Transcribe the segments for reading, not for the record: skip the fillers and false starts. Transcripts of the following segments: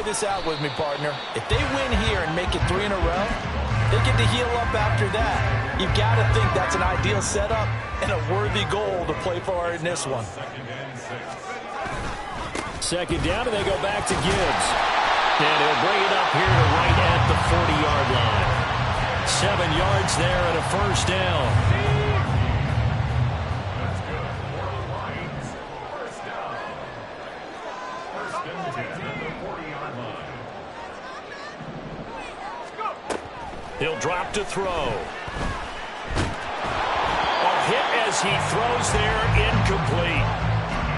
this out with me, partner. If they win here and make it 3 in a row, they get to heal up after that. You've got to think that's an ideal setup and a worthy goal to play for in this one. Second down, and they go back to Gibbs. And he'll bring it up here to right at the 40-yard line. 7 yards there and a first down. He'll drop to throw. A hit as he throws there, incomplete.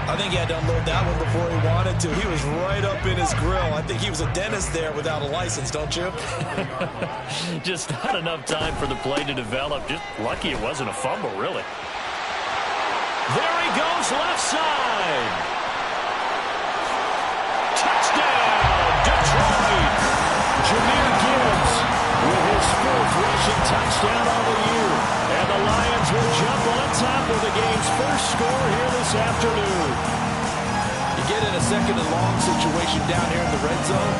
I think he had to unload that one before he wanted to. He was right up in his grill. I think he was a dentist there without a license, don't you? Just not enough time for the play to develop. Just lucky it wasn't a fumble, really. There he goes, left side. Touchdown, Detroit. Jahmyr Gibbs with his 4th rushing touchdown on the year. And the Lions will jump on top of the game's first score here this afternoon. You get in a second and long situation down here in the red zone,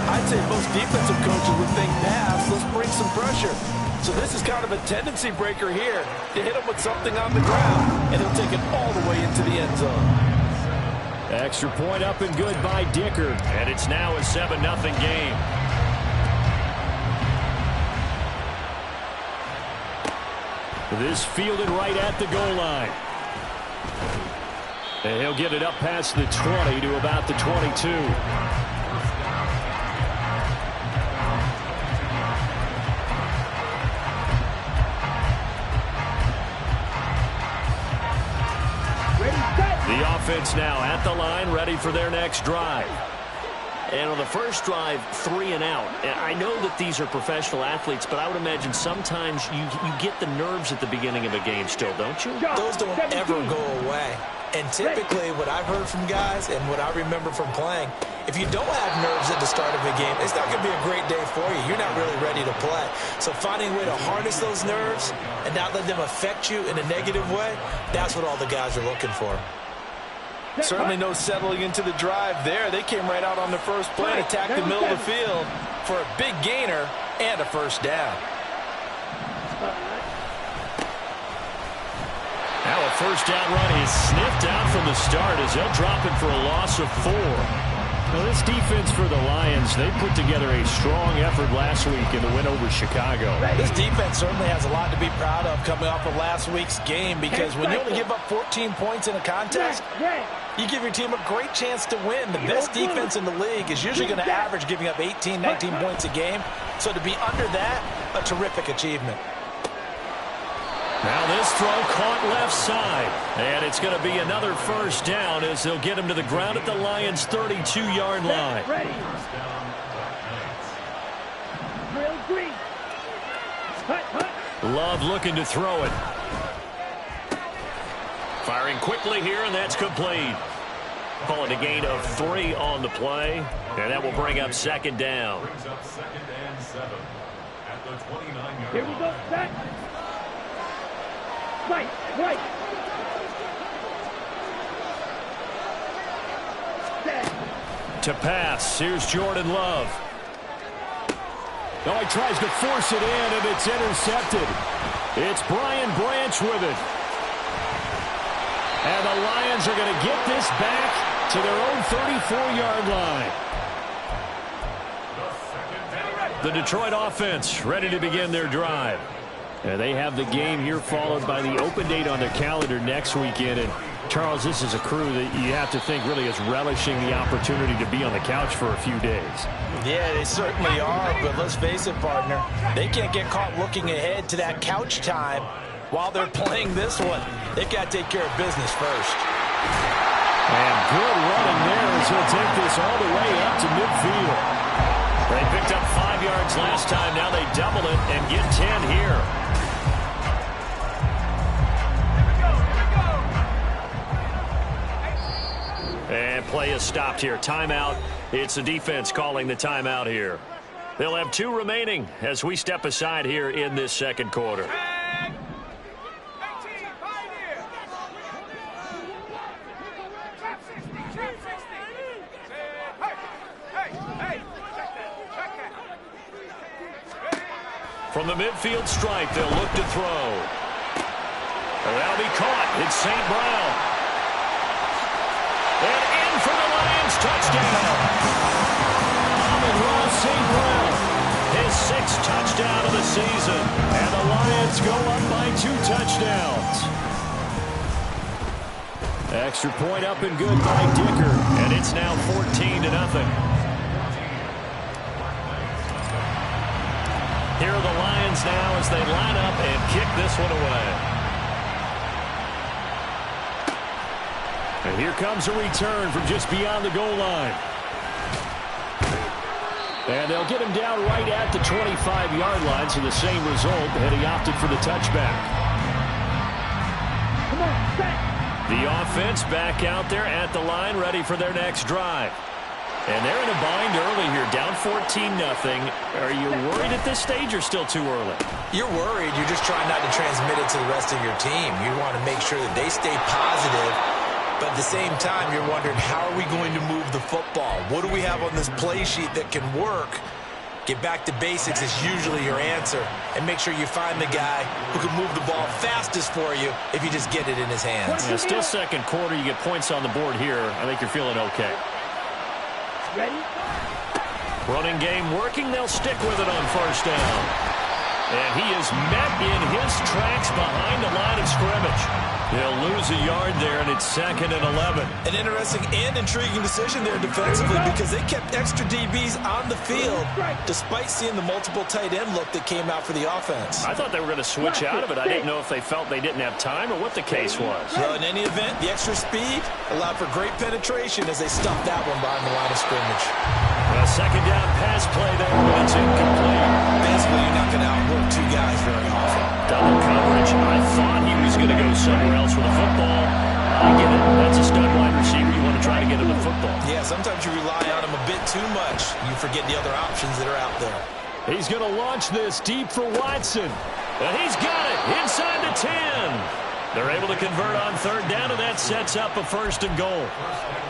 I'd say most defensive coaches would think, pass, let's bring some pressure. So this is kind of a tendency breaker here to hit him with something on the ground, and he'll take it all the way into the end zone. Extra point up and good by Dicker. And it's now a 7-0 game. This fielded right at the goal line. And he'll get it up past the 20 to about the 22. The offense now at the line, ready for their next drive. And on the first drive, 3 and out. And I know that these are professional athletes, but I would imagine sometimes you get the nerves at the beginning of a game still, don't you? Those don't ever go away. And typically what I've heard from guys and what I remember from playing, if you don't have nerves at the start of a game, it's not going to be a great day for you. You're not really ready to play. So finding a way to harness those nerves and not let them affect you in a negative way, that's what all the guys are looking for. Certainly no settling into the drive there. They came right out on the first play and attacked the middle of the field for a big gainer and a first down. Now a first down run is sniffed out from the start as they'll drop it for a loss of 4. Now this defense for the Lions, they put together a strong effort last week in the win over Chicago. This defense certainly has a lot to be proud of coming off of last week's game, because when you only give up 14 points in a contest, you give your team a great chance to win. The best defense in the league is usually going to average giving up 18, 19 points a game. So to be under that, a terrific achievement. Now this throw caught left side. And it's going to be another first down as they'll get him to the ground at the Lions' 32-yard line. Love looking to throw it. Firing quickly here, and that's complete. Calling a gain of 3 on the play, and that will bring up second down. Here we go, set. Right. To pass, here's Jordan Love. Oh, he tries to force it in, and it's intercepted. It's Brian Branch with it. And the Lions are going to get this back to their own 34-yard line. The Detroit offense ready to begin their drive. And they have the game here followed by the open date on their calendar next weekend. And, Charles, this is a crew that you have to think really is relishing the opportunity to be on the couch for a few days. Yeah, they certainly are, but let's face it, partner, they can't get caught looking ahead to that couch time while they're playing this one. They've got to take care of business first. And good running there as he'll take this all the way up to midfield. They picked up 5 yards last time. Now they double it and get 10 here. And play is stopped here. Timeout. It's the defense calling the timeout here. They'll have 2 remaining as we step aside here in this second quarter. From the midfield stripe, they'll look to throw. And that'll be caught. It's St. Brown. And in for the Lions touchdown. Amon-Ra St. Brown, his 6th touchdown of the season. And the Lions go up by 2 touchdowns. Extra point up and good by Dicker. And it's now 14-0. Here are the Lions now as they line up and kick this one away. And here comes a return from just beyond the goal line. And they'll get him down right at the 25-yard line, so the same result, and he opted for the touchback. Come on, set. The offense back out there at the line, ready for their next drive. And they're in a bind early here, down 14-0. Are you worried at this stage or still too early? You're worried. You're just trying not to transmit it to the rest of your team. You want to make sure that they stay positive, but at the same time, you're wondering, how are we going to move the football? What do we have on this play sheet that can work? Get back to basics is usually your answer, and make sure you find the guy who can move the ball fastest for you if you just get it in his hands. Yeah, still second quarter. You get points on the board here. I think you're feeling okay. Ready? Running game working. They'll stick with it on first down. And he is met in his tracks behind the line of scrimmage. He'll lose a yard there, and it's 2nd and 11. An interesting and intriguing decision there defensively, because they kept extra DBs on the field despite seeing the multiple tight end look that came out for the offense. I thought they were going to switch out of it. I didn't know if they felt they didn't have time or what the case was. So in any event, the extra speed allowed for great penetration as they stuffed that one behind the line of scrimmage. A second down pass play there, but it's incomplete. Basically, you're not going to outwork 2 guys very often. Double coverage. I thought he was going to go somewhere else with the football. I get it. That's a stud wide receiver. You want to try to get him the football. Yeah, sometimes you rely on him a bit too much. You forget the other options that are out there. He's going to launch this deep for Watson. And he's got it inside the 10. They're able to convert on third down, and that sets up a 1st and goal.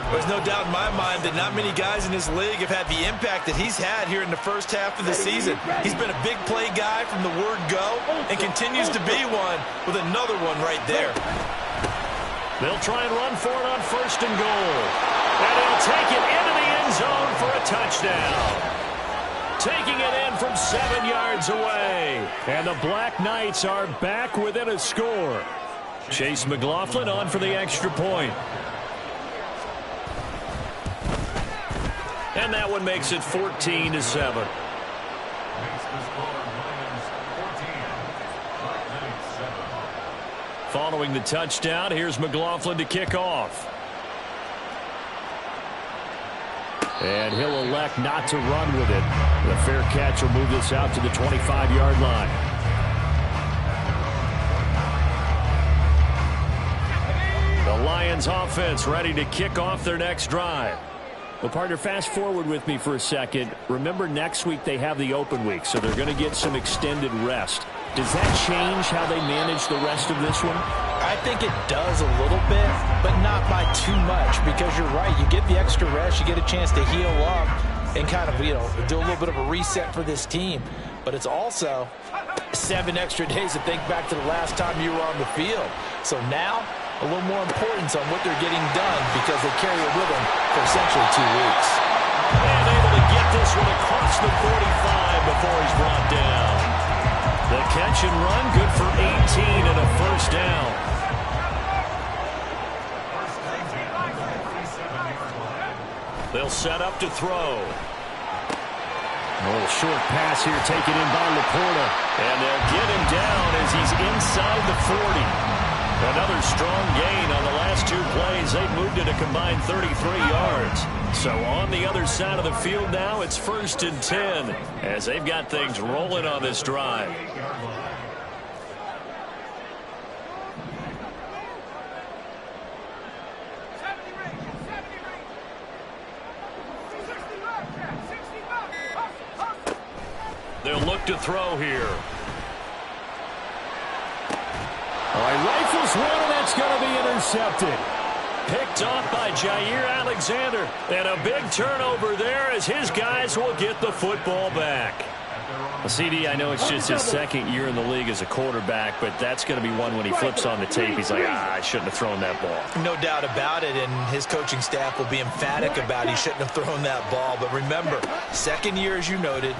There's no doubt in my mind that not many guys in this league have had the impact that he's had here in the first half of the season. He's been a big play guy from the word go and continues to be one with another one right there. They'll try and run for it on 1st and goal. And he'll take it into the end zone for a touchdown. Taking it in from 7 yards away. And the Black Knights are back within a score. Chase McLaughlin on for the extra point. And that one makes it 14-7. Following the touchdown, here's McLaughlin to kick off. And he'll elect not to run with it. The fair catch will move this out to the 25-yard line. The Lions offense ready to kick off their next drive. Well, partner, fast forward with me for a second. Remember, next week they have the open week, so they're going to get some extended rest. Does that change how they manage the rest of this one? I think it does a little bit, but not by too much, because you're right. You get the extra rest. You get a chance to heal up and kind of, do a little bit of a reset for this team. But it's also 7 extra days to think back to the last time you were on the field. So now, a little more importance on what they're getting done, because they carry it with them for essentially 2 weeks. And able to get this one across the 45 before he's brought down. The catch and run, good for 18 and a 1st down. They'll set up to throw. A little short pass here taken in by Laporta. And they'll get him down as he's inside the 40. Another strong gain on the last 2 plays. They've moved it a combined 33 yards. So on the other side of the field now, it's 1st and 10 as they've got things rolling on this drive. They'll look to throw here. All right, rifles one, and that's going to be intercepted. Picked off by Jair Alexander. And a big turnover there as his guys will get the football back. Well, CD, I know it's just his second year in the league as a quarterback, but that's going to be one when he flips on the tape. He's like, I shouldn't have thrown that ball. No doubt about it, and his coaching staff will be emphatic about he shouldn't have thrown that ball. But remember, second year, as you noted,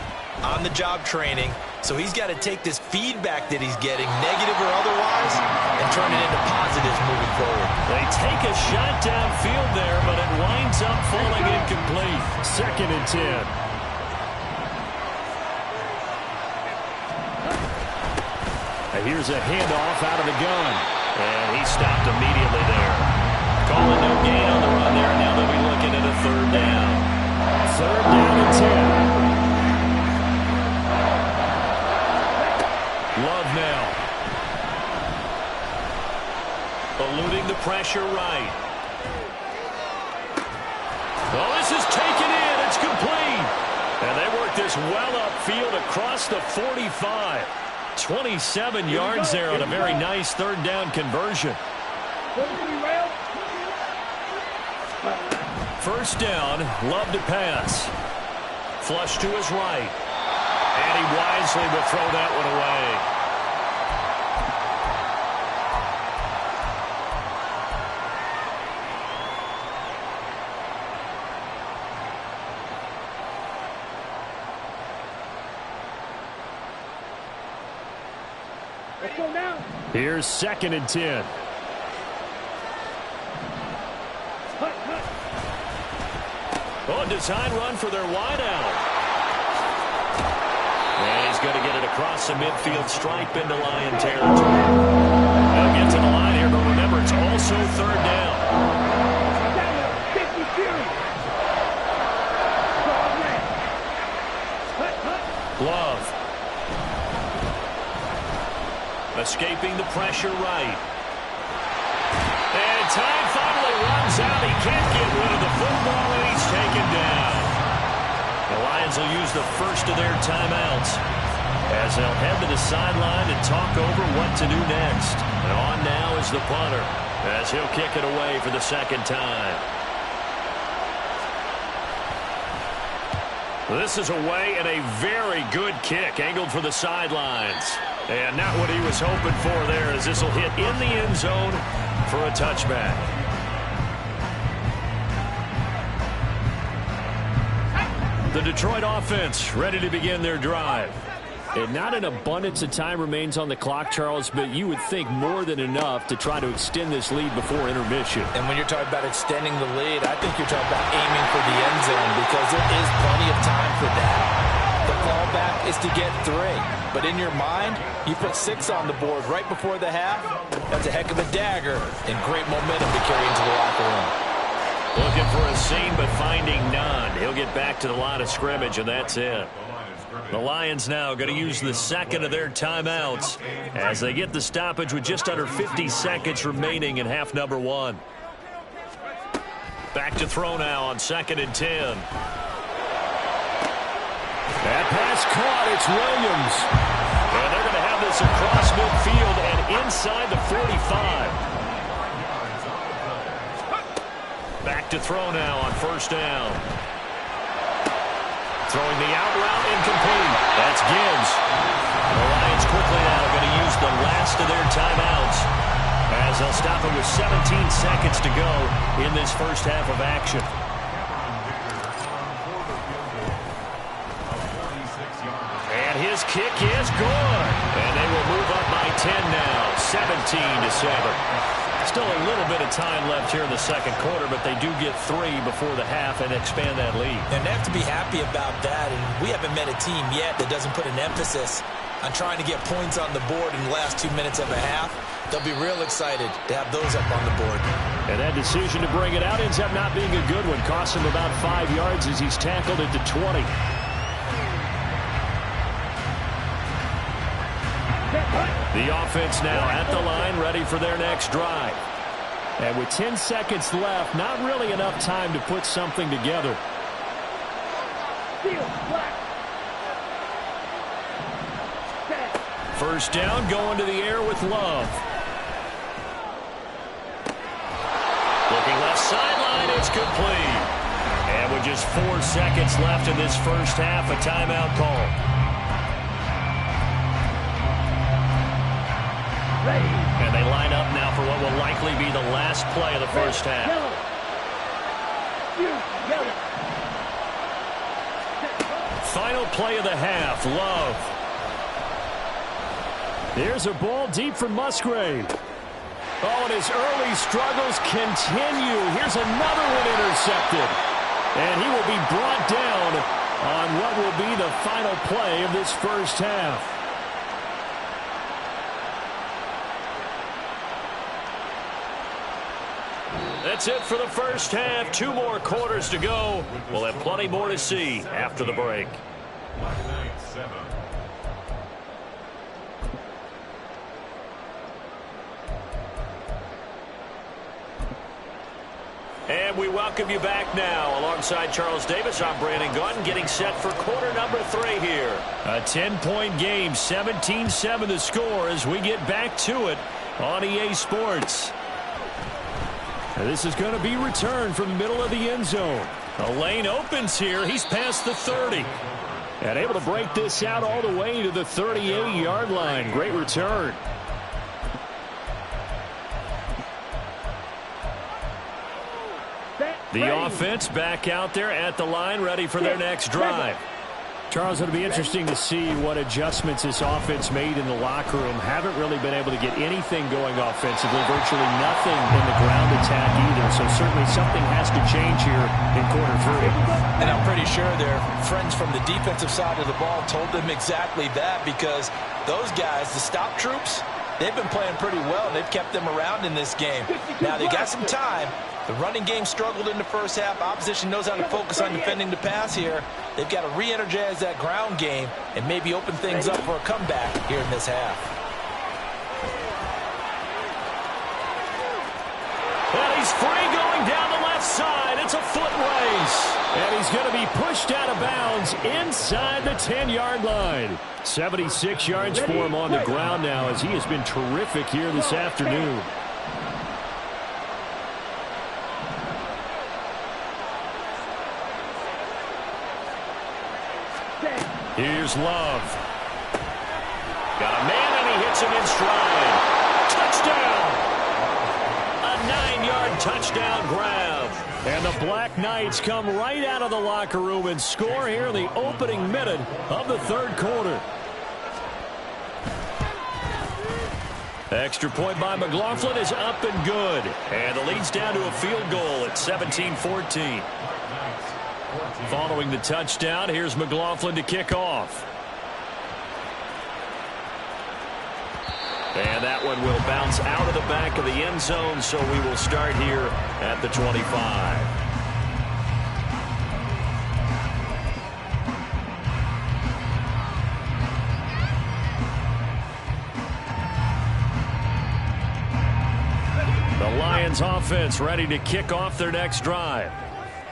on-the-job training, so he's got to take this feedback that he's getting, negative or otherwise, and turn it into positives moving forward. They take a shot downfield there, but it winds up falling incomplete. 2nd and 10. Here's a handoff out of the gun. And he stopped immediately there. Calling no gain on the run there. Now they'll be looking at a 3rd down. 3rd down and 10. Love now. Eluding the pressure right. Oh, this is taken in. It's complete. And they work this well upfield across the 45. 27 yards there on a very nice 3rd down conversion. 1st down, Love to pass. Flush to his right. And he wisely will throw that one away. Here's 2nd and 10. Oh, design run for their wideout. And he's going to get it across the midfield stripe into Lion territory. They'll get to the line here, but remember, it's also 3rd down. Love. Escaping the pressure right. And time finally runs out. He can't get rid of the football, and he's taken down. The Lions will use the first of their timeouts as they'll head to the sideline and talk over what to do next. And on now is the punter as he'll kick it away for the 2nd time. This is away and a very good kick angled for the sidelines. And not what he was hoping for there, as this will hit in the end zone for a touchback. The Detroit offense ready to begin their drive. And not an abundance of time remains on the clock, Charles, but you would think more than enough to try to extend this lead before intermission. And when you're talking about extending the lead, I think you're talking about aiming for the end zone because there is plenty of time for that. The fallback is to get 3. But in your mind, you put 6 on the board right before the half. That's a heck of a dagger and great momentum to carry into the locker room. Looking for a seam, but finding none. He'll get back to the line of scrimmage, and that's it. The Lions now going to use the 2nd of their timeouts as they get the stoppage with just under 50 seconds remaining in half number 1. Back to throw now on 2nd and 10. That pass caught. It's Williams. And they're going to have this across midfield and inside the 45. Back to throw now on 1st down. Throwing the out route incomplete. That's Gibbs. The Lions quickly now going to use the last of their timeouts as they'll stop it with 17 seconds to go in this first half of action. And his kick is good. And they will move up by 10 now, 17-7. Still a little bit of time left here in the 2nd quarter, but they do get 3 before the half and expand that lead. And they have to be happy about that. And we haven't met a team yet that doesn't put an emphasis on trying to get points on the board in the last 2 minutes of a half. They'll be real excited to have those up on the board. And that decision to bring it out ends up not being a good one. Costs him about 5 yards as he's tackled at the 20. The offense now at the line, ready for their next drive. And with 10 seconds left, not really enough time to put something together. First down, going to the air with Love. Looking left sideline, it's complete. And with just 4 seconds left in this first half, a timeout call. Ready. And they line up now for what will likely be the last play of the first half. Yellow. Yellow. Final play of the half, Love. Here's a ball deep from Musgrave. Oh, and his early struggles continue. Here's another one intercepted. And he will be brought down on what will be the final play of this first half. That's it for the first half. 2 more quarters to go. We'll have plenty more to see after the break. And we welcome you back now. Alongside Charles Davis, I'm Brandon Gunn, getting set for quarter number 3 here. A 10-point game, 17-7 the score as we get back to it on EA Sports. And this is going to be returned from the middle of the end zone. The lane opens here. He's past the 30. And able to break this out all the way to the 38-yard line. Great return. The offense back out there at the line, ready for their next drive. Charles, it'll be interesting to see what adjustments this offense made in the locker room. Haven't really been able to get anything going offensively, virtually nothing in the ground attack either. So certainly something has to change here in quarter 3. And I'm pretty sure their friends from the defensive side of the ball told them exactly that, because those guys, the stop troops, they've been playing pretty well, and they've kept them around in this game. Now, they got some time. The running game struggled in the first half. Opposition knows how to focus on defending the pass here. They've got to re-energize that ground game and maybe open things up for a comeback here in this half. And he's free going down the left side. It's a foot race. And he's going to be pushed out of bounds inside the 10-yard line. 76 yards for him on the ground now, as he has been terrific here this afternoon. Here's Love. Got a man, and he hits him in stride. Touchdown! A 9-yard touchdown grab. And the Black Knights come right out of the locker room and score here in the opening minute of the third quarter. Extra point by McLaughlin is up and good. And the lead's down to a field goal at 17-14. Following the touchdown, here's McLaughlin to kick off. And that one will bounce out of the back of the end zone, so we will start here at the 25. The Lions offense ready to kick off their next drive.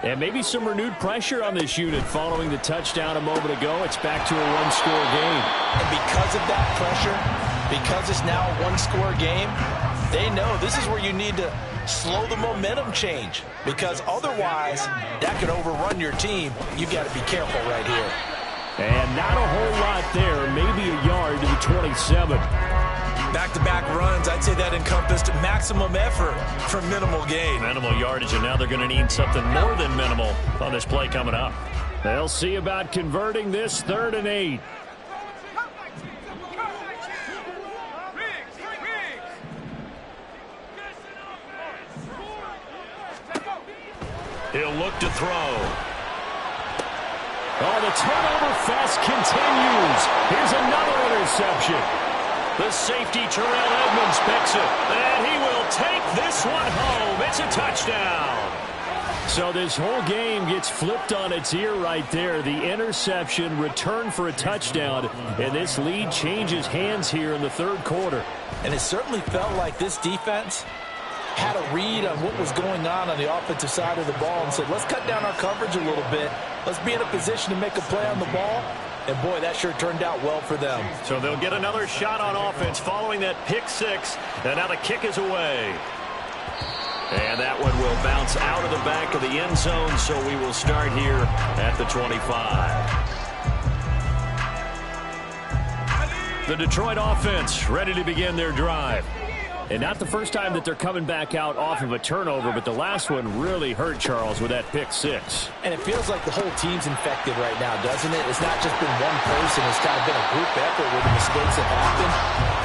And maybe some renewed pressure on this unit following the touchdown a moment ago. It's back to a one-score game. And because of that pressure, because it's now a one-score game, they know this is where you need to slow the momentum change, because otherwise that could overrun your team. You've got to be careful right here. And not a whole lot there, maybe a yard to the 27. Back-to-back runs, I'd say that encompassed maximum effort for minimal gain. Minimal yardage, and now they're going to need something more than minimal on this play coming up. They'll see about converting this 3rd and 8. He'll look to throw. Oh, the turnover fest continues. Here's another interception. The safety, Terrell Edmonds, picks it. And he will take this one home. It's a touchdown. So this whole game gets flipped on its ear right there. The interception, return for a touchdown. And this lead changes hands here in the third quarter. And it certainly felt like this defense had a read on what was going on the offensive side of the ball and said, let's cut down our coverage a little bit. Let's be in a position to make a play on the ball. And, boy, that sure turned out well for them. So they'll get another shot on offense following that pick six. And now the kick is away. And that one will bounce out of the back of the end zone, so we will start here at the 25. The Detroit offense ready to begin their drive. And not the first time that they're coming back out off of a turnover, but the last one really hurt Charles with that pick six. And it feels like the whole team's infected right now, doesn't it? It's not just been one person. It's kind of been a group effort where the mistakes have happened.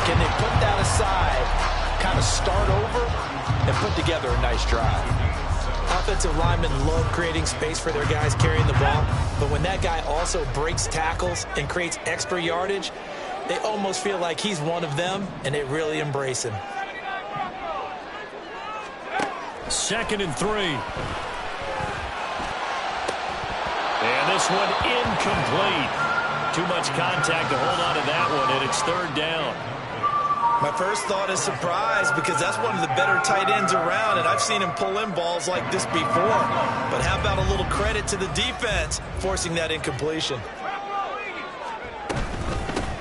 Can they put that aside, kind of start over, and put together a nice drive? Offensive linemen love creating space for their guys carrying the ball, but when that guy also breaks tackles and creates extra yardage, they almost feel like he's one of them, and they really embrace him. 2nd and 3. And this one incomplete. Too much contact to hold on to that one, and it's 3rd down. My first thought is surprise, because that's one of the better tight ends around, and I've seen him pull in balls like this before. But how about a little credit to the defense forcing that incompletion?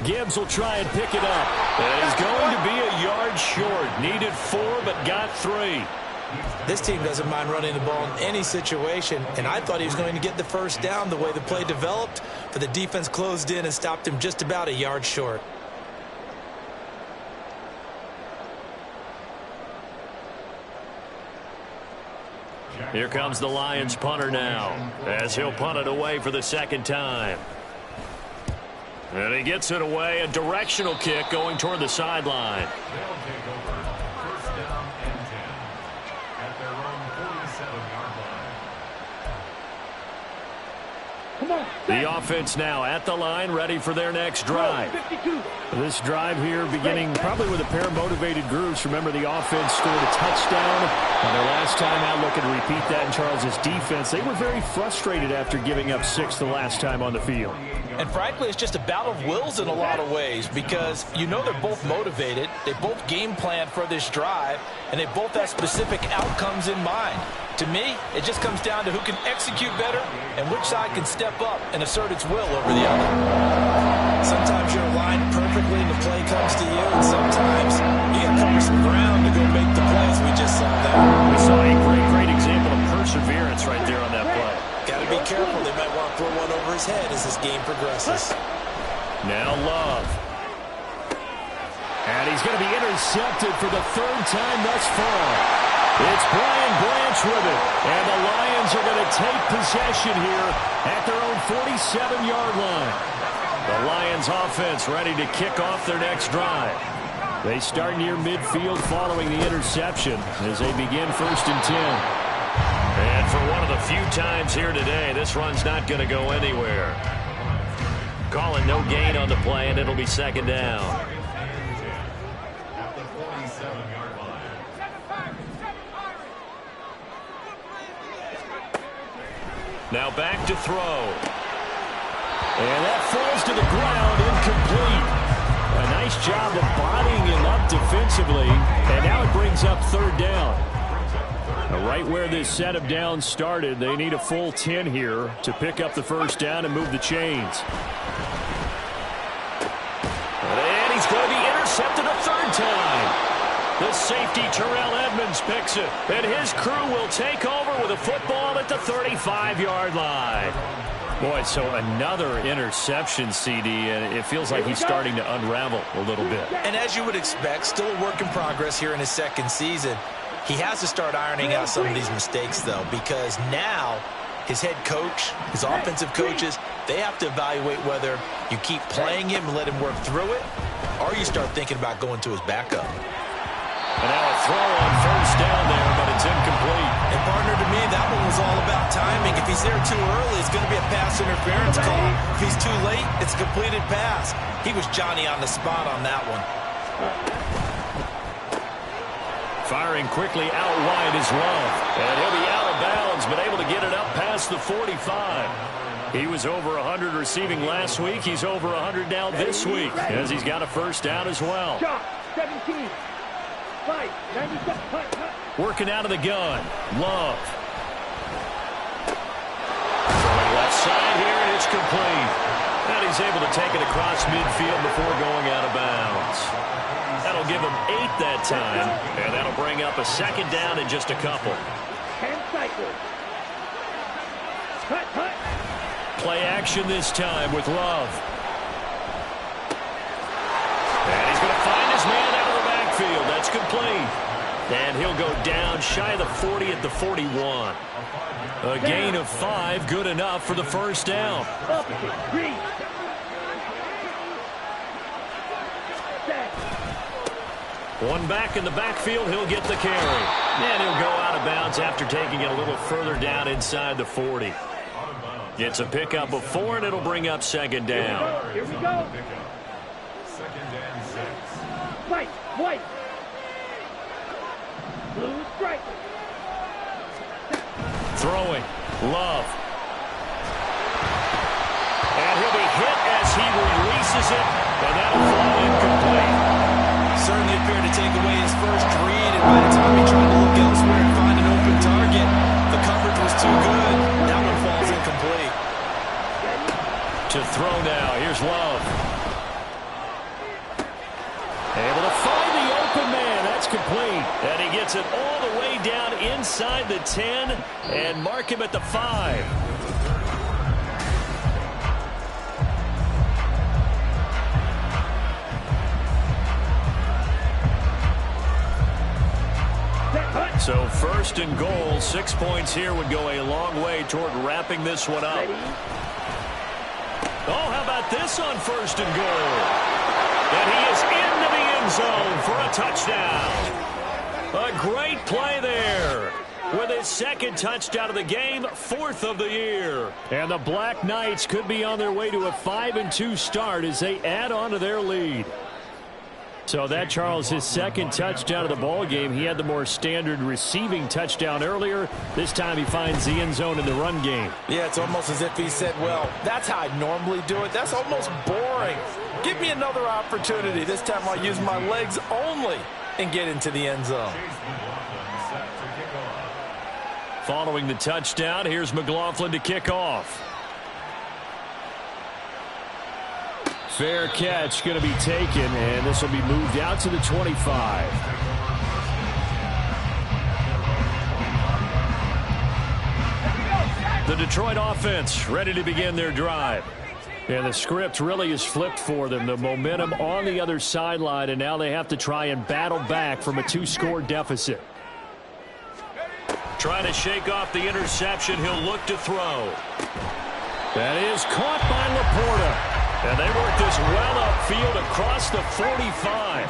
Gibbs will try and pick it up. And he's going to be a yard short. Needed 4, but got 3. This team doesn't mind running the ball in any situation, and I thought he was going to get the first down the way the play developed, but the defense closed in and stopped him just about a yard short. Here comes the Lions punter now, as he'll punt it away for the 2nd time. And he gets it away, a directional kick going toward the sideline. The offense now at the line, ready for their next drive. This drive here beginning probably with a pair of motivated groups. Remember, the offense scored a touchdown on their last time out. Looking to repeat that in Charles's defense. They were very frustrated after giving up 6 the last time on the field. And frankly, it's just a battle of wills in a lot of ways, because you know they're both motivated. They both game planned for this drive, and they both have specific outcomes in mind. To me, it just comes down to who can execute better and which side can step up and assert its will over the other. Sometimes you're aligned perfectly and the play comes to you, and sometimes you got to cover some ground to go make the plays. We just saw that. We saw a great example of perseverance right there on that play. Got to be careful. They might want to throw one over his head as this game progresses. Now Love. And he's going to be intercepted for the 3rd time thus far. It's Brian Branch with it. And the Lions are going to take possession here at their own 47-yard line. The Lions offense ready to kick off their next drive. They start near midfield following the interception as they begin 1st and 10. And for one of the few times here today, this run's not going to go anywhere. Calling no gain on the play, and it'll be 2nd down. Now back to throw. And that falls to the ground, incomplete. A nice job of bodying him up defensively. And now it brings up 3rd down. Now right where this set of downs started, they need a full 10 here to pick up the 1st down and move the chains. And he's going to be intercepted a 3rd time. The safety, Terrell Edmonds, picks it. And his crew will take over with a football at the 35-yard line. Boy, so another interception, CD, and it feels like he's starting to unravel a little bit. And as you would expect, still a work in progress here in his 2nd season. He has to start ironing out some of these mistakes, though, because now his head coach, his offensive coaches, they have to evaluate whether you keep playing him and let him work through it, or you start thinking about going to his backup. And now a throw on 1st down there, but it's incomplete. And partner, to me, that one was all about timing. If he's there too early, it's going to be a pass interference call. If he's too late, it's a completed pass. He was Johnny on the spot on that one. Firing quickly out wide is Love. And he'll be out of bounds, but able to get it up past the 45. He was over 100 receiving last week. He's over 100 now this week, as he's got a 1st down as well. 17. Working out of the gun. Love. Throwing left side here, and it's complete. And he's able to take it across midfield before going out of bounds. That'll give him 8 that time, and that'll bring up a 2nd down in just a couple. 10 cycles. Cut. Play action this time with Love. complete. And he'll go down shy of the 40 at the 41. A gain of 5, good enough for the first down. One back in the backfield, he'll get the carry. And he'll go out of bounds after taking it a little further down inside the 40. It's a pickup of 4, and it'll bring up second down. Here we go. White, white. Blue strike. Throwing. Love. And he'll be hit as he releases it, and that'll fall incomplete. Certainly appeared to take away his first read, and by the time he tried to look elsewhere and find an open target, the coverage was too good. That one falls incomplete. To throw now. Here's Love. Able to find the open man. That's complete. And he gets it all the way down inside the 10 and mark him at the 5. So first and goal, 6 points here would go a long way toward wrapping this one up. Oh, how about this on first and goal? And he is into the end zone for a touchdown. A great play there. With his second touchdown of the game, 4th of the year. And the Black Knights could be on their way to a 5-2 start as they add on to their lead. So that, Charles, his second touchdown of the ball game. He had the more standard receiving touchdown earlier. This time he finds the end zone in the run game. Yeah, it's almost as if he said, well, that's how I normally do it. That's almost boring. Give me another opportunity. This time I'll use my legs only and get into the end zone. Following the touchdown, here's McLaughlin to kick off. Fair catch going to be taken, and this will be moved out to the 25. The Detroit offense ready to begin their drive. And the script really is flipped for them. The momentum on the other sideline, and now they have to try and battle back from a 2-score deficit. Trying to shake off the interception. He'll look to throw. That is caught by Laporta. And they work this well upfield across the 45.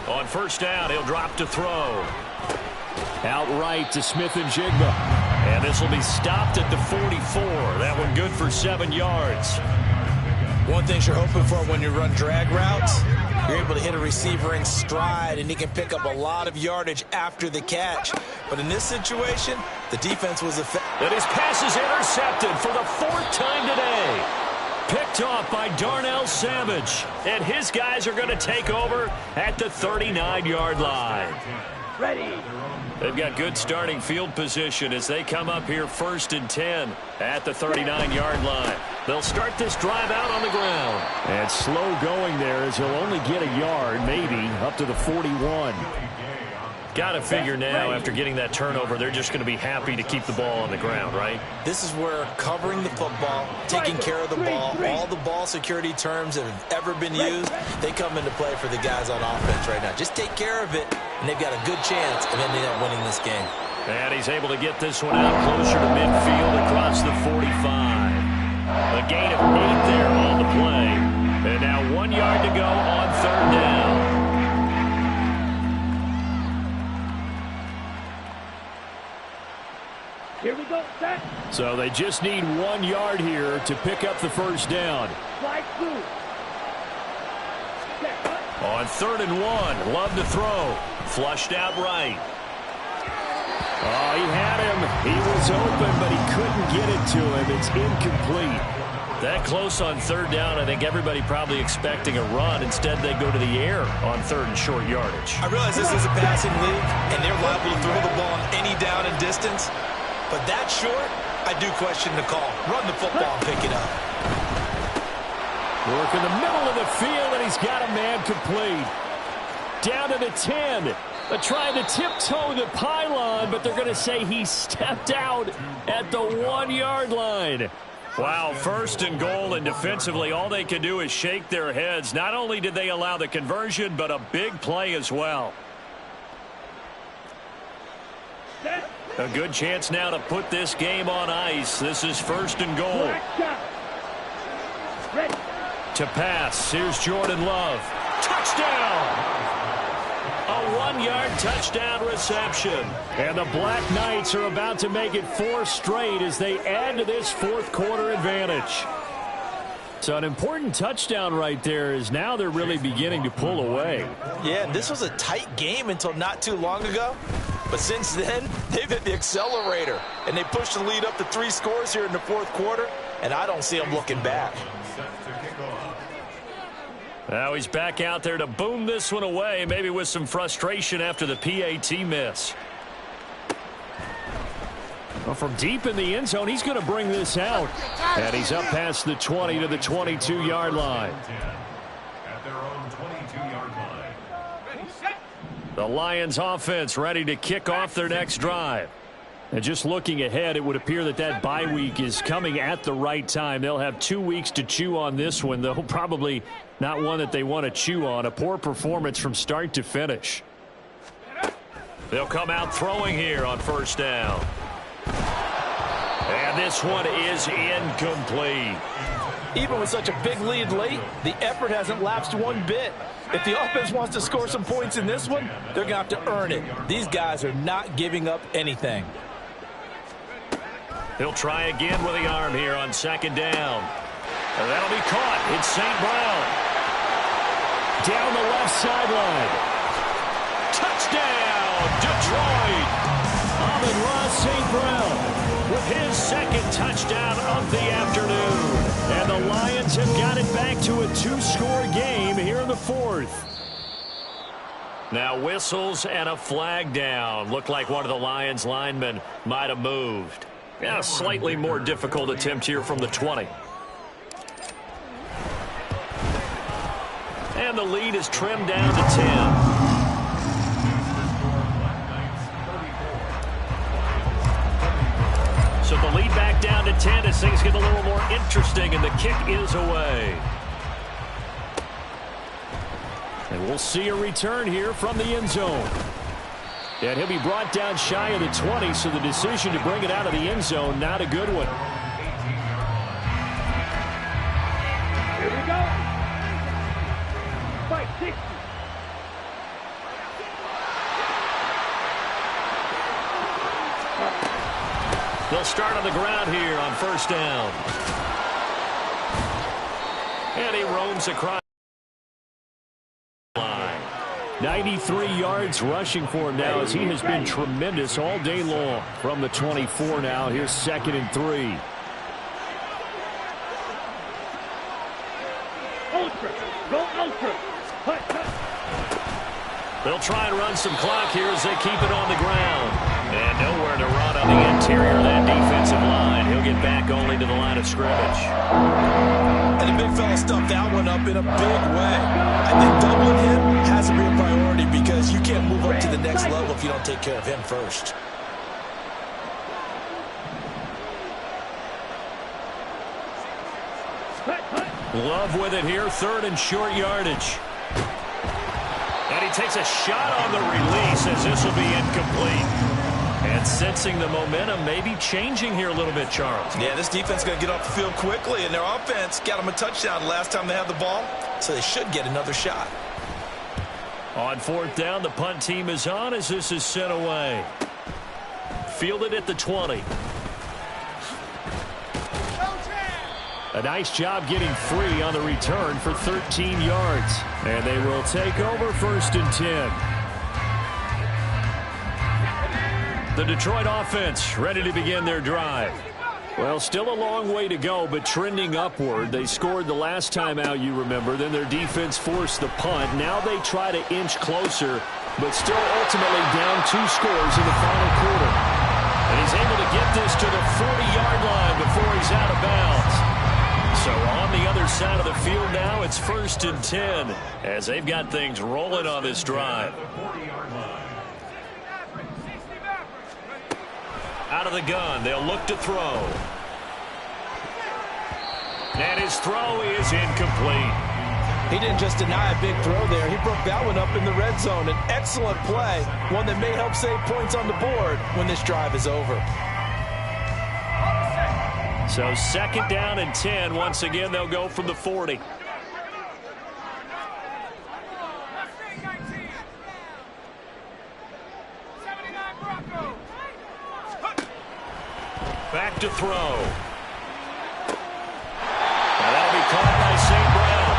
On first down, he'll drop to throw. Outright to Smith and Jigba. And this will be stopped at the 44. That one good for 7 yards. One thing you're hoping for when you run drag routes, you're able to hit a receiver in stride, and he can pick up a lot of yardage after the catch. But in this situation, the defense was effective. And his pass is intercepted for the 4th time today. Picked off by Darnell Savage. And his guys are going to take over at the 39-yard line. Ready. They've got good starting field position as they come up here 1st and 10 at the 39-yard line. They'll start this drive out on the ground. And slow going there as he'll only get a yard, maybe, up to the 41. Got to figure now, after getting that turnover, they're just going to be happy to keep the ball on the ground, right? This is where covering the football, taking care of the ball, all the ball security terms that have ever been used, they come into play for the guys on offense right now. Just take care of it, and they've got a good chance of ending up winning this game. And he's able to get this one out closer to midfield across the 45. A gain of 8 there on the play. And now 1 yard to go on 3rd down. Here we go, set. So they just need 1 yard here to pick up the first down. Slide through. On 3rd and 1, Love to throw. Flushed out right. Oh, he had him. He was open, but he couldn't get it to him. It's incomplete. That close on 3rd down, I think everybody probably expecting a run. Instead, they go to the air on 3rd and short yardage. I realize this is a passing league, and they're liable to throw the ball on any down and distance. But that short, I do question the call. Run the football and pick it up. Work in the middle of the field, and he's got a man complete. Down to the 10. Trying to tiptoe the pylon, but they're going to say he stepped out at the 1-yard line. Wow, 1st and goal, and defensively all they can do is shake their heads. Not only did they allow the conversion, but a big play as well. A good chance now to put this game on ice. This is 1st and goal. To pass, here's Jordan Love. Touchdown! A 1-yard touchdown reception. And the Black Knights are about to make it 4 straight as they add to this 4th quarter advantage. So an important touchdown right there is now they're really beginning to pull away. Yeah, this was a tight game until not too long ago. But since then, they've hit the accelerator. And they pushed the lead up to 3 scores here in the 4th quarter. And I don't see them looking back. Now he's back out there to boom this one away, maybe with some frustration after the PAT miss. Well, from deep in the end zone, he's going to bring this out. And he's up past the 20 to the 22-yard line. The Lions offense ready to kick off their next drive. And just looking ahead, it would appear that that bye week is coming at the right time. They'll have 2 weeks to chew on this one, though probably not one that they want to chew on. A poor performance from start to finish. They'll come out throwing here on 1st down. And this one is incomplete. Even with such a big lead late, the effort hasn't lapsed one bit. If the offense wants to score some points in this one, they're going to have to earn it. These guys are not giving up anything. He'll try again with the arm here on 2nd down. And that'll be caught. It's St. Brown. Down the left sideline. Touchdown, Detroit. Amon-Ra St. Brown with his 2nd touchdown of the afternoon. And the Lions have got it back to a 2-score game here in the 4th. Now whistles and a flag down. Looked like one of the Lions linemen might have moved. Yeah, a slightly more difficult attempt here from the 20. And the lead is trimmed down to 10. So the lead back down to 10 as things get a little more interesting, and the kick is away. And we'll see a return here from the end zone. And he'll be brought down shy of the 20, so the decision to bring it out of the end zone, not a good one. Here we go. 560. They'll start on the ground here on 1st down. And he roams across. 93 yards rushing for him now as he has been tremendous all day long. From the 24 now, here's 2nd and 3. Ultra. Go ultra. They'll try and run some clock here as they keep it on the ground. And nowhere to run on the interior of that defensive line. He'll get back only to the line of scrimmage. And the big fella stuffed that one up in a big way. I think doubling him has to be a priority because you can't move up to the next level if you don't take care of him first. Love with it here, 3rd and short yardage. And he takes a shot on the release as this will be incomplete. And sensing the momentum maybe changing here a little bit, Charles. Yeah, this defense is going to get off the field quickly, and their offense got them a touchdown last time they had the ball, so they should get another shot. On 4th down, the punt team is on as this is sent away. Fielded at the 20. A nice job getting free on the return for 13 yards. And they will take over 1st and 10. The Detroit offense ready to begin their drive. Well, still a long way to go, but trending upward. They scored the last time out, you remember. Then their defense forced the punt. Now they try to inch closer, but still ultimately down 2 scores in the final quarter. And he's able to get this to the 40-yard line before he's out of bounds. So on the other side of the field now, it's 1st and 10 as they've got things rolling on this drive. Out of the gun, they'll look to throw. And his throw is incomplete. He didn't just deny a big throw there. He broke that one up in the red zone. An excellent play, one that may help save points on the board when this drive is over. So 2nd down and 10. Once again, they'll go from the 40. Back to throw. Now that'll be caught by St. Brown.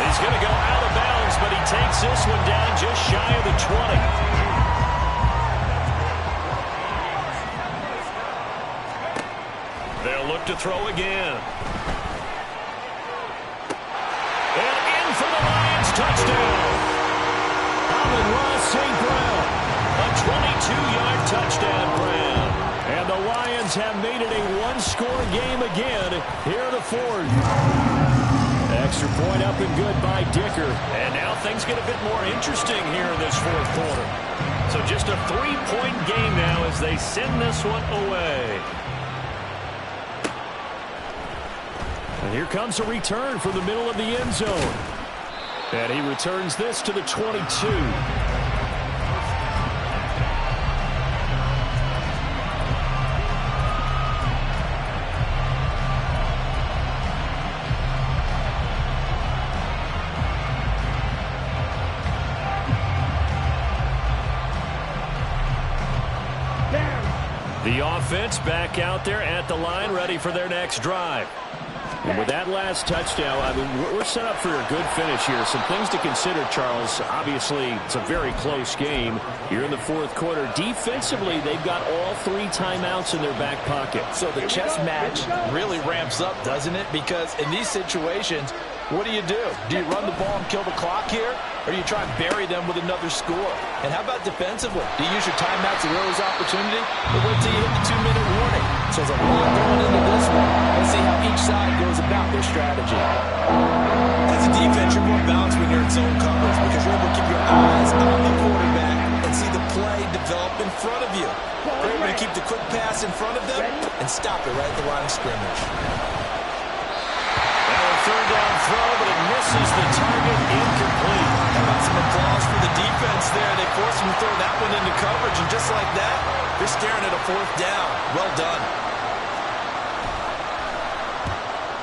He's going to go out of bounds, but he takes this one down just shy of the 20. They'll look to throw again. And in for the Lions touchdown. Amon-Ra St. Brown. A 22-yard touchdown Brown. And the Lions have made it a one-score game again here in the 4th. Extra point up and good by Dicker. And now things get a bit more interesting here in this 4th quarter. So just a 3-point game now as they send this one away. And here comes a return from the middle of the end zone. And he returns this to the 22. The offense back out there at the line, ready for their next drive. And with that last touchdown, I mean, we're set up for a good finish here. Some things to consider, Charles. Obviously, it's a very close game. You're in the 4th quarter. Defensively, they've got all 3 timeouts in their back pocket. So the chess match really ramps up, doesn't it? Because in these situations, what do? Do you run the ball and kill the clock here? Or do you try and bury them with another score? And how about defensively? Do you use your timeouts at earliest opportunity? Or wait till you hit the 2-minute warning? So there's a lot going into this one. Let's see how each side goes about their strategy. As a defense, you're more balanced when you're in zone coverage because you're able to keep your eyes on the quarterback and see the play develop in front of you. You're able to keep the quick pass in front of them and stop it right at the line of scrimmage. 3rd down throw, but it misses the target, incomplete. How about some applause for the defense there? They forced him to throw that one into coverage, and just like that, they're staring at a 4th down. Well done.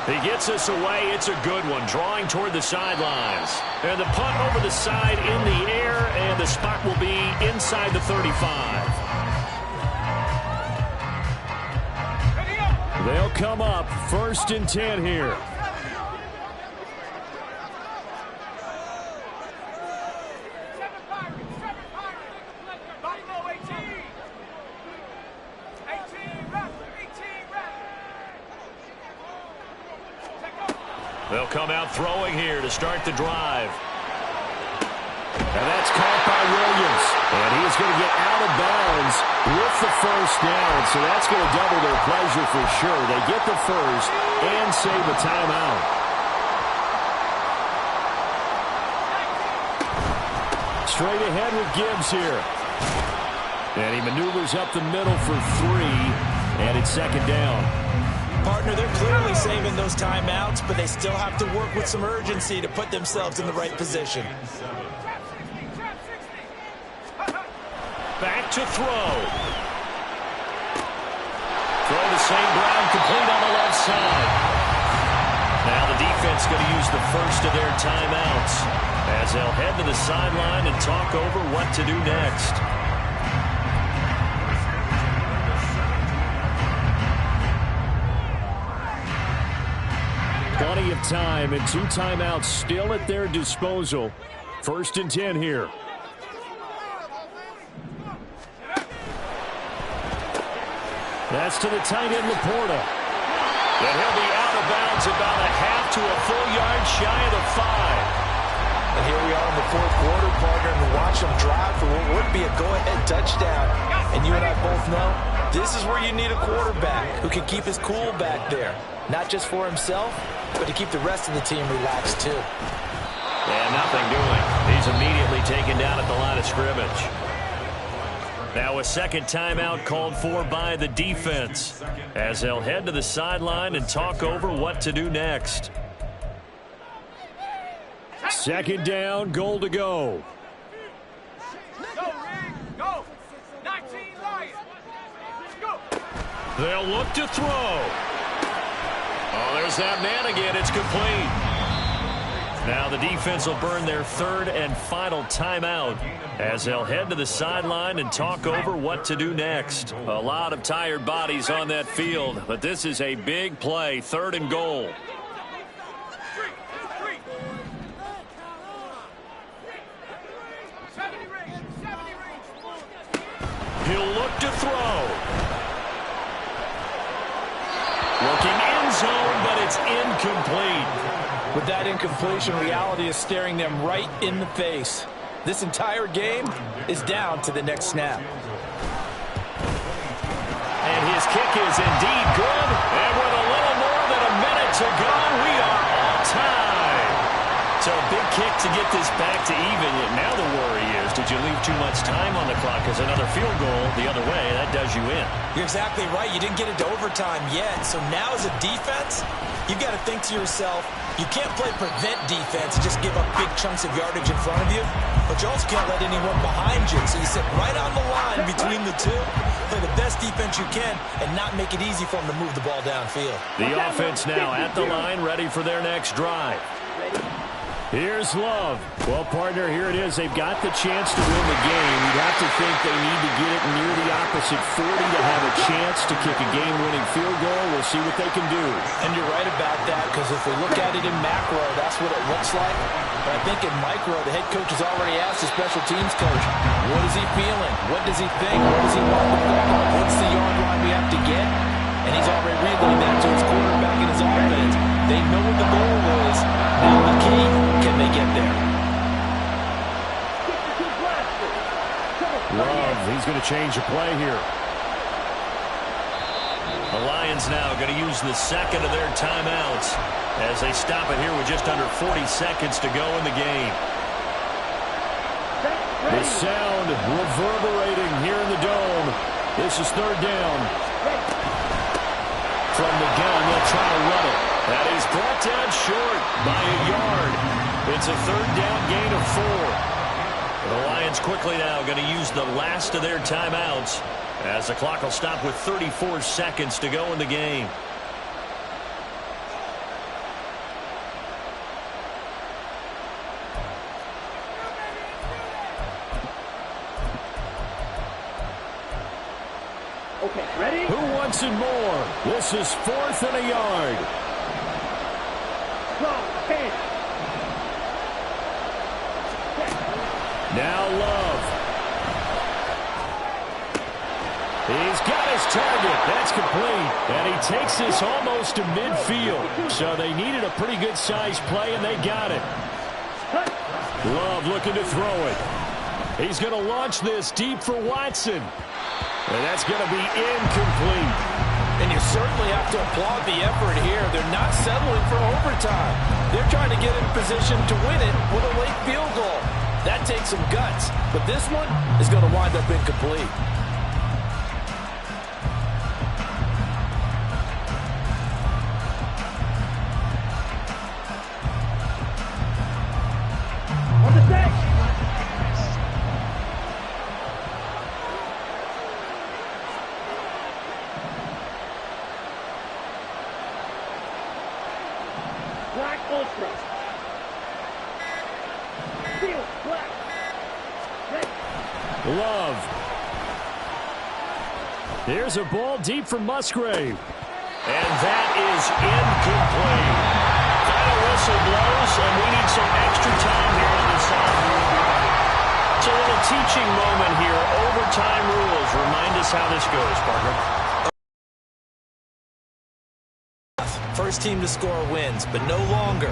He gets us away. It's a good one, drawing toward the sidelines. And the punt over the side in the air, and the spot will be inside the 35. They'll come up 1st and 10 here. They'll come out throwing here to start the drive. And that's caught by Williams. And he's going to get out of bounds with the 1st down. So that's going to double their pleasure for sure. They get the 1st and save a timeout. Straight ahead with Gibbs here. And he maneuvers up the middle for 3. And it's 2nd down. Partner, they're clearly saving those timeouts, but they still have to work with some urgency to put themselves in the right position. Back to throw. Throw to St. Brown, complete on the left side. Now the defense going to use the 1st of their timeouts as they'll head to the sideline and talk over what to do next. Plenty of time and 2 timeouts still at their disposal. 1st and 10 here. That's to the tight end, Laporta. And he'll be out of bounds about a half to a full yard shy of the 5. And here we are in the 4th quarter, partner, and watch them drive for what would be a go-ahead touchdown. And you and I both know this is where you need a quarterback who can keep his cool back there. Not just for himself, but to keep the rest of the team relaxed too. And nothing doing. He's immediately taken down at the line of scrimmage. Now a second timeout called for by the defense as they'll head to the sideline and talk over what to do next. Second down, goal to go. Go, Ring, go. 19 Lions. Go. They'll look to throw. Oh, there's that man again. It's complete. Now the defense will burn their third and final timeout as they'll head to the sideline and talk over what to do next. A lot of tired bodies on that field, but this is a big play, third and goal. He'll look to throw. Looking end zone, but it's incomplete. With that incompletion, reality is staring them right in the face. This entire game is down to the next snap. And his kick is indeed good. And with a little more than a minute to go, we are all tied. So a big kick to get this back to even. Now the worry is, did you leave too much time on the clock? Because another field goal the other way, that does you in. You're exactly right. You didn't get into overtime yet. So now as a defense, you've got to think to yourself, you can't play prevent defense and just give up big chunks of yardage in front of you. But you also can't let anyone behind you. So you sit right on the line between the two, play the best defense you can, and not make it easy for them to move the ball downfield. The offense now at the line, ready for their next drive. Here's Love. Well, partner, here it is. They've got the chance to win the game. You'd have to think they need to get it near the opposite 40 to have a chance to kick a game-winning field goal. We'll see what they can do. And you're right about that, because if we look at it in macro, that's what it looks like. But I think in micro, the head coach has already asked the special teams coach, what is he feeling? What does he think? What does he want the ball on? What's the yard line we have to get? And he's already relayed that to his quarterback and his offense. They know what the goal is. Now the key, can they get there? Love, he's going to change the play here. The Lions now going to use the second of their timeouts as they stop it here with just under 40 seconds to go in the game. The sound reverberating here in the dome. This is third down. From the gun, they'll try to run it. That is brought down short by a yard. It's a third down gain of 4. The Lions quickly now going to use the last of their timeouts as the clock will stop with 34 seconds to go in the game. Okay, ready? Who wants it more? This is 4th and a yard. Now Love. He's got his target. That's complete. And he takes this almost to midfield. So they needed a pretty good size play, and they got it. Love looking to throw it. He's going to launch this deep for Watson. And that's going to be incomplete. And you certainly have to applaud the effort here. They're not settling for overtime. They're trying to get in position to win it with a late field goal. That takes some guts. But this one is going to wind up incomplete. On the set. Black Ultra. Field black. Red. Love. Here's a ball deep from Musgrave. And that is incomplete. Final whistle blows, and we need some extra time here on the side. It's a little teaching moment here. Overtime rules. Remind us how this goes, partner. First team to score wins, but no longer.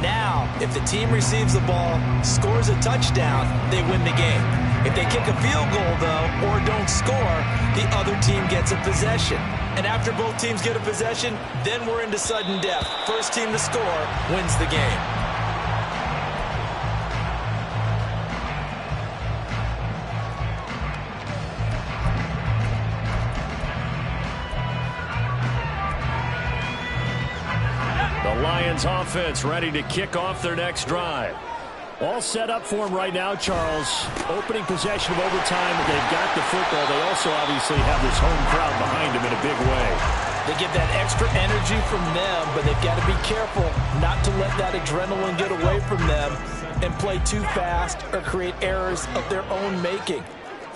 Now, if the team receives the ball, scores a touchdown, they win the game. If they kick a field goal, though, or don't score, the other team gets a possession. And after both teams get a possession, then we're into sudden death. First team to score wins the game. Lions offense ready to kick off their next drive. All set up for them right now, Charles. Opening possession of overtime. They've got the football. They also obviously have this home crowd behind them in a big way. They get that extra energy from them, but they've got to be careful not to let that adrenaline get away from them and play too fast or create errors of their own making.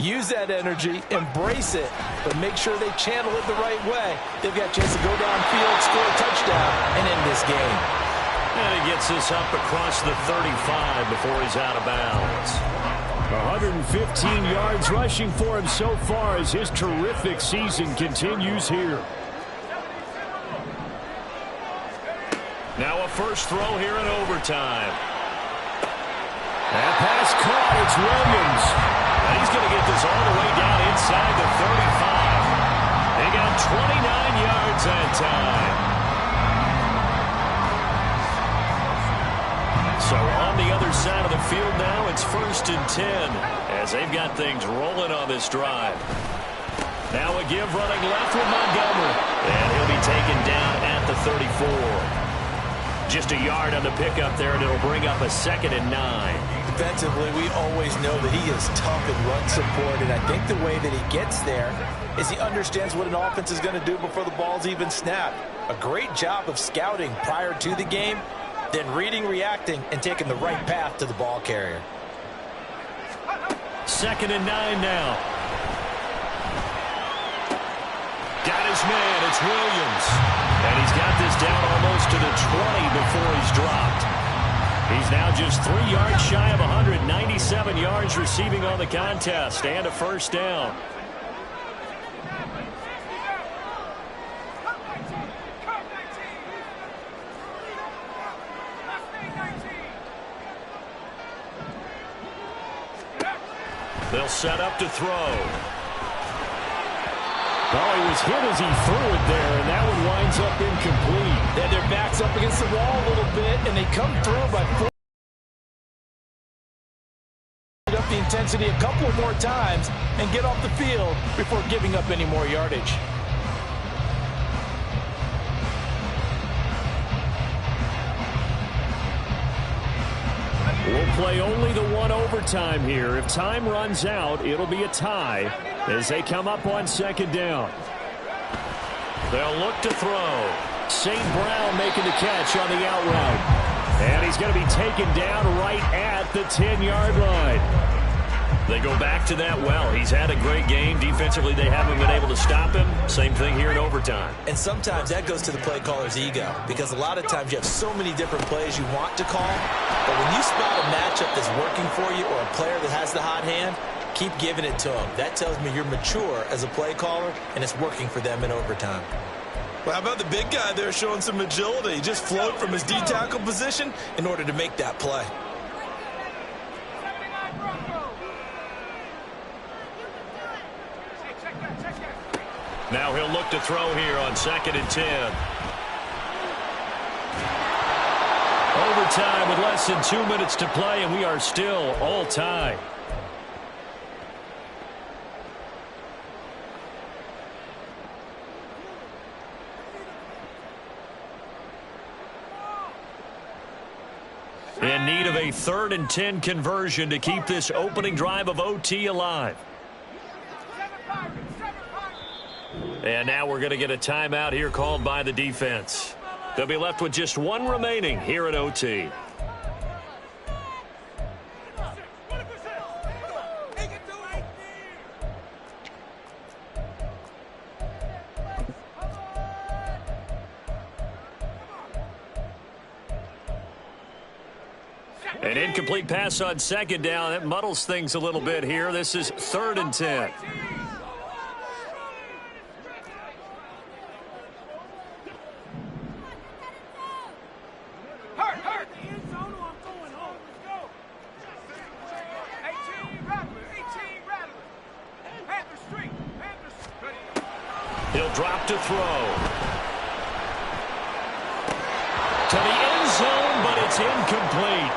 Use that energy, embrace it, but make sure they channel it the right way. They've got a chance to go downfield, score a touchdown, and end this game. And he gets this up across the 35 before he's out of bounds. 115 yards rushing for him so far as his terrific season continues here. Now a first throw here in overtime. That pass caught. It's Williams. And he's going to get this all the way down inside the 35. They got 29 yards that time. So on the other side of the field now, it's 1st and 10 as they've got things rolling on this drive. Now a give running left with Montgomery. And he'll be taken down at the 34. Just a yard on the pickup there, and it'll bring up a 2nd and 9. Defensively, we always know that he is tough in run support, and I think the way that he gets there is he understands what an offense is going to do before the ball's even snapped. A great job of scouting prior to the game, then reading, reacting, and taking the right path to the ball carrier. 2nd and 9 now. Got his man. It's Williams. And he's got this down almost to the 20 before he's dropped. He's now just 3 yards shy of 197 yards receiving on the contest and a first down. They'll set up to throw. Oh, he was hit as he threw it there, and that one winds up incomplete. Then their back's up against the wall a little bit, and they come through by up the intensity a couple more times and get off the field before giving up any more yardage. We'll play only the one overtime here. If time runs out, it'll be a tie as they come up on 2nd down. They'll look to throw. St. Brown making the catch on the out route. And he's going to be taken down right at the 10-yard line. They go back to that well. He's had a great game. Defensively, they haven't been able to stop him. Same thing here in overtime. And sometimes that goes to the play caller's ego, because a lot of times you have so many different plays you want to call, but when you spot a matchup that's working for you or a player that has the hot hand, keep giving it to them. That tells me you're mature as a play caller, and it's working for them in overtime. Well, how about the big guy there showing some agility? He just float from his D-tackle position in order to make that play. Now he'll look to throw here on 2nd and 10. Overtime with less than 2 minutes to play, and we are still all tied. In need of a 3rd and 10 conversion to keep this opening drive of OT alive. And now we're going to get a timeout here called by the defense. They'll be left with just one remaining here at OT. An incomplete pass on 2nd down. That muddles things a little bit here. This is 3rd and 10. He'll drop to throw. To the end zone, but it's incomplete.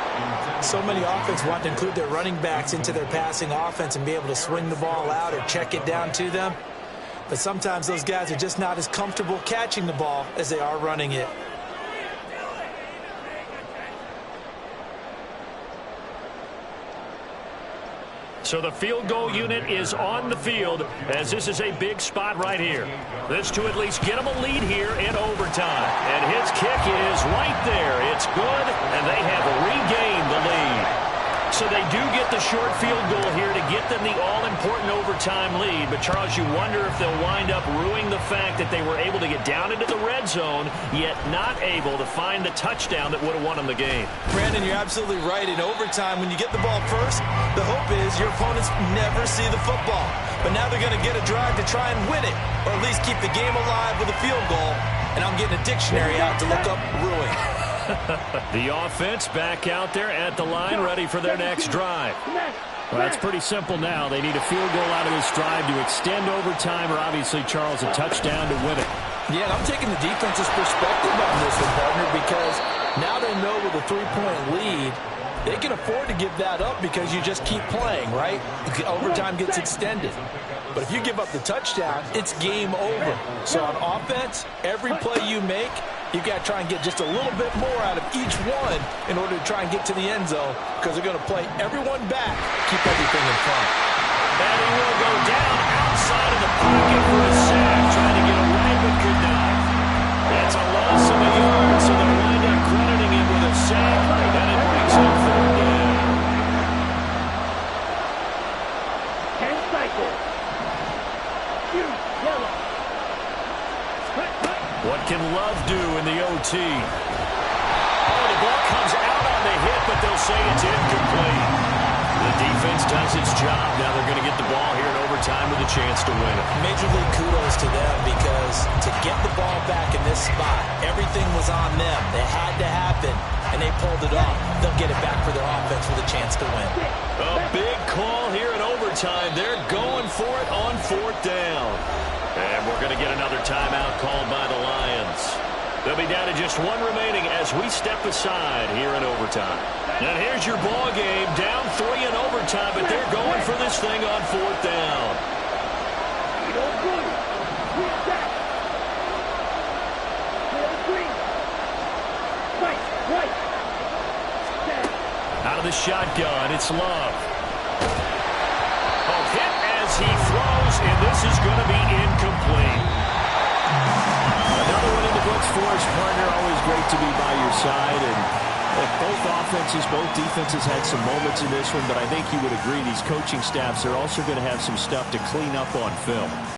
So many offenses want to include their running backs into their passing offense and be able to swing the ball out or check it down to them. But sometimes those guys are just not as comfortable catching the ball as they are running it. So the field goal unit is on the field as this is a big spot right here. This to at least get them a lead here in overtime. And his kick is right there. It's good, and they have regained the lead. So they do get the short field goal here to get them the all-important overtime lead. But, Charles, you wonder if they'll wind up ruining the fact that they were able to get down into the red zone, yet not able to find the touchdown that would have won them the game. Brandon, you're absolutely right. In overtime, when you get the ball first, the hope is your opponents never see the football. But now they're going to get a drive to try and win it, or at least keep the game alive with a field goal. And I'm getting a dictionary out to look up ruin. The offense back out there at the line, ready for their next drive. Well, that's pretty simple now. They need a field goal out of this drive to extend overtime, or obviously, Charles, a touchdown to win it. Yeah, I'm taking the defense's perspective on this one, partner, because now they know with a 3-point lead, they can afford to give that up because you just keep playing, right? Overtime gets extended. But if you give up the touchdown, it's game over. So on offense, every play you make, you've got to try and get just a little bit more out of each one in order to try and get to the end zone, because they're going to play everyone back, keep everything in front. And he will go down outside of the pocket for a sack, trying to get away but could not. That's a loss of a yard, so they wind up crediting him with a sack, and it brings him 4th down. 10 cycles. Yellow. What can Love do in the OT? Oh, the ball comes out on the hit, but they'll say it's incomplete. The defense does its job. Now they're going to get the ball here in overtime with a chance to win it. Major league kudos to them, because to get the ball back in this spot, everything was on them. It had to happen, and they pulled it off. They'll get it back for their offense with a chance to win. A big call here in overtime. They're going for it on 4th down. And we're going to get another timeout called by the Lions. They'll be down to just 1 remaining as we step aside here in overtime. And here's your ball game, down 3 in overtime, but they're going for this thing on 4th down. Out of the shotgun, it's Love. Oh, hit as he throws, and this is going to be incomplete. Another one in the books for his partner. Always great to be by your side. And both offenses, both defenses had some moments in this one, but I think you would agree these coaching staffs are also going to have some stuff to clean up on film.